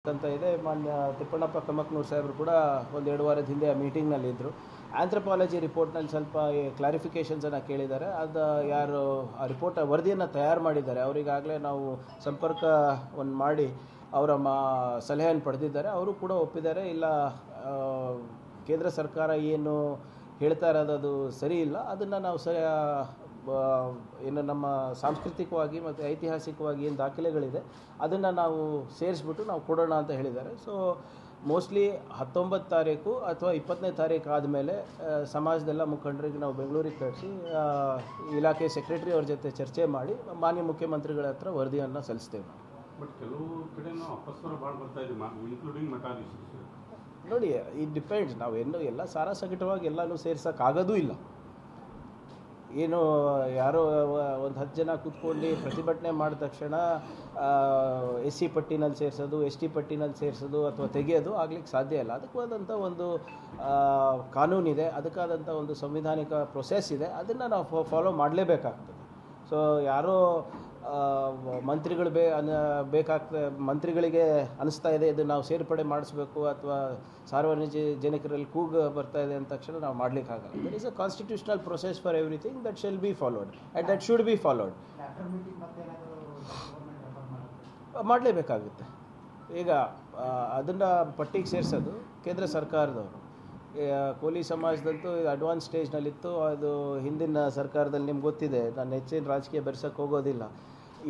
ಅಂತ ಇದೆ. ಮಾನ್ಯ ತಿಪ್ಪಣ್ಣಪ್ಪ ಕಮ್ಮಕ್ನೂರು ಸಾಹೇಬರು ಕೂಡ ಒಂದೆರಡು ವಾರದ ಹಿಂದೆ ಆ ಮೀಟಿಂಗ್ನಲ್ಲಿ ಇದ್ದರು. ಆಂಥ್ರಪಾಲಜಿ ರಿಪೋರ್ಟ್ನಲ್ಲಿ ಸ್ವಲ್ಪ ಕ್ಲಾರಿಫಿಕೇಷನ್ಸನ್ನು ಕೇಳಿದ್ದಾರೆ. ಅದು ಯಾರು ಆ ರಿಪೋರ್ಟ್ ವರದಿಯನ್ನು ತಯಾರು ಮಾಡಿದ್ದಾರೆ ಅವರಿಗಾಗಲೇ ನಾವು ಸಂಪರ್ಕವನ್ನು ಮಾಡಿ ಅವರ ಸಲಹೆಯನ್ನು ಪಡೆದಿದ್ದಾರೆ. ಅವರು ಕೂಡ ಒಪ್ಪಿದ್ದಾರೆ. ಇಲ್ಲ, ಕೇಂದ್ರ ಸರ್ಕಾರ ಏನು ಹೇಳ್ತಾ ಇರೋದು ಅದು ಸರಿ ಇಲ್ಲ, ಅದನ್ನು ನಾವು ಏನು ನಮ್ಮ ಸಾಂಸ್ಕೃತಿಕವಾಗಿ ಮತ್ತು ಐತಿಹಾಸಿಕವಾಗಿ ಏನು ದಾಖಲೆಗಳಿದೆ ಅದನ್ನು ನಾವು ಸೇರಿಸ್ಬಿಟ್ಟು ನಾವು ಕೊಡೋಣ ಅಂತ ಹೇಳಿದ್ದಾರೆ. ಸೊ ಮೋಸ್ಟ್ಲಿ 19 ತಾರೀಕು ಅಥವಾ 20ನೇ ತಾರೀಕು ಆದಮೇಲೆ ಸಮಾಜದೆಲ್ಲ ಮುಖಂಡರಿಗೆ ನಾವು ಬೆಂಗಳೂರಿಗೆ ಕಳಿಸಿ ಇಲಾಖೆ ಸೆಕ್ರೆಟರಿ ಅವ್ರ ಜೊತೆ ಚರ್ಚೆ ಮಾಡಿ ಮಾನ್ಯ ಮುಖ್ಯಮಂತ್ರಿಗಳ ಹತ್ರ ವರದಿಯನ್ನು ಸಲ್ಲಿಸ್ತೇವೆ. ಬಟ್ ಕೆಲವು ಕಡೆ ಅಪಸ್ವರ ಭಾಳ ಬರ್ತಾ ಇದೆ, ಇನ್ಕ್ಲೂಡಿಂಗ್ ಮಠಾಧೀಶರು. ನೋಡಿ, ಇಟ್ ಡಿಪೆಂಡ್ಸ್. ನಾವೇನು ಎಲ್ಲ ಸಾರಾಸಗಟವಾಗಿ ಎಲ್ಲನೂ ಸೇರ್ಸೋಕ್ಕಾಗೋದೂ ಇಲ್ಲ. ಏನು ಯಾರೋ ಒಂದು 10 ಜನ ಕೂತ್ಕೊಂಡು ಪ್ರತಿಭಟನೆ ಮಾಡಿದ ತಕ್ಷಣ SC ಪಟ್ಟಿನಲ್ಲಿ ಸೇರಿಸೋದು, ST ಪಟ್ಟಿನಲ್ಲಿ ಸೇರಿಸೋದು ಅಥವಾ ತೆಗೆಯೋದು ಆಗ್ಲಿಕ್ಕೆ ಸಾಧ್ಯ ಇಲ್ಲ. ಅದಕ್ಕಾದಂಥ ಒಂದು ಕಾನೂನಿದೆ, ಅದಕ್ಕಾದಂಥ ಒಂದು ಸಂವಿಧಾನಿಕ ಪ್ರೊಸೆಸ್ ಇದೆ, ಅದನ್ನು ನಾವು ಫಾಲೋ ಮಾಡಲೇಬೇಕಾಗ್ತದೆ. ಸೊ ಯಾರೋ ಮಂತ್ರಿಗಳು ಮಂತ್ರಿಗಳಿಗೆ ಅನಿಸ್ತಾ ಇದೆ ಇದು ನಾವು ಸೇರ್ಪಡೆ ಮಾಡಿಸ್ಬೇಕು ಅಥವಾ ಸಾರ್ವಜನಿಕರಲ್ಲಿ ಕೂಗು ಬರ್ತಾ ಇದೆ ಅಂದ ತಕ್ಷಣ ನಾವು ಮಾಡಲಿಕ್ಕಾಗಲ್ಲ. There is a constitutional process for everything that shall be followed and that should be followed. ಮಾಡಲೇಬೇಕಾಗುತ್ತೆ. ಈಗ ಅದನ್ನು ಪಟ್ಟಿಗೆ ಸೇರಿಸೋದು ಕೇಂದ್ರ ಸರ್ಕಾರದವರು. ಕೋಲಿ ಸಮಾಜದಂತೂ ಅಡ್ವಾನ್ಸ್ ಸ್ಟೇಜ್ನಲ್ಲಿತ್ತು. ಅದು ಹಿಂದಿನ ಸರ್ಕಾರದಲ್ಲಿ ನಿಮ್ಗೆ ಗೊತ್ತಿದೆ. ನಾನು ಹೆಚ್ಚಿನ ರಾಜಕೀಯ ಬೆರೆಸೋಕ್ಕೆ ಹೋಗೋದಿಲ್ಲ.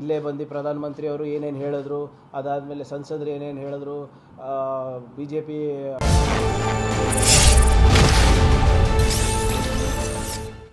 ಇಲ್ಲೇ ಬಂದು ಪ್ರಧಾನಮಂತ್ರಿ ಅವರು ಏನೇನು ಹೇಳಿದ್ರು, ಅದಾದಮೇಲೆ ಸಂಸದರು ಏನೇನು ಹೇಳಿದ್ರು, BJP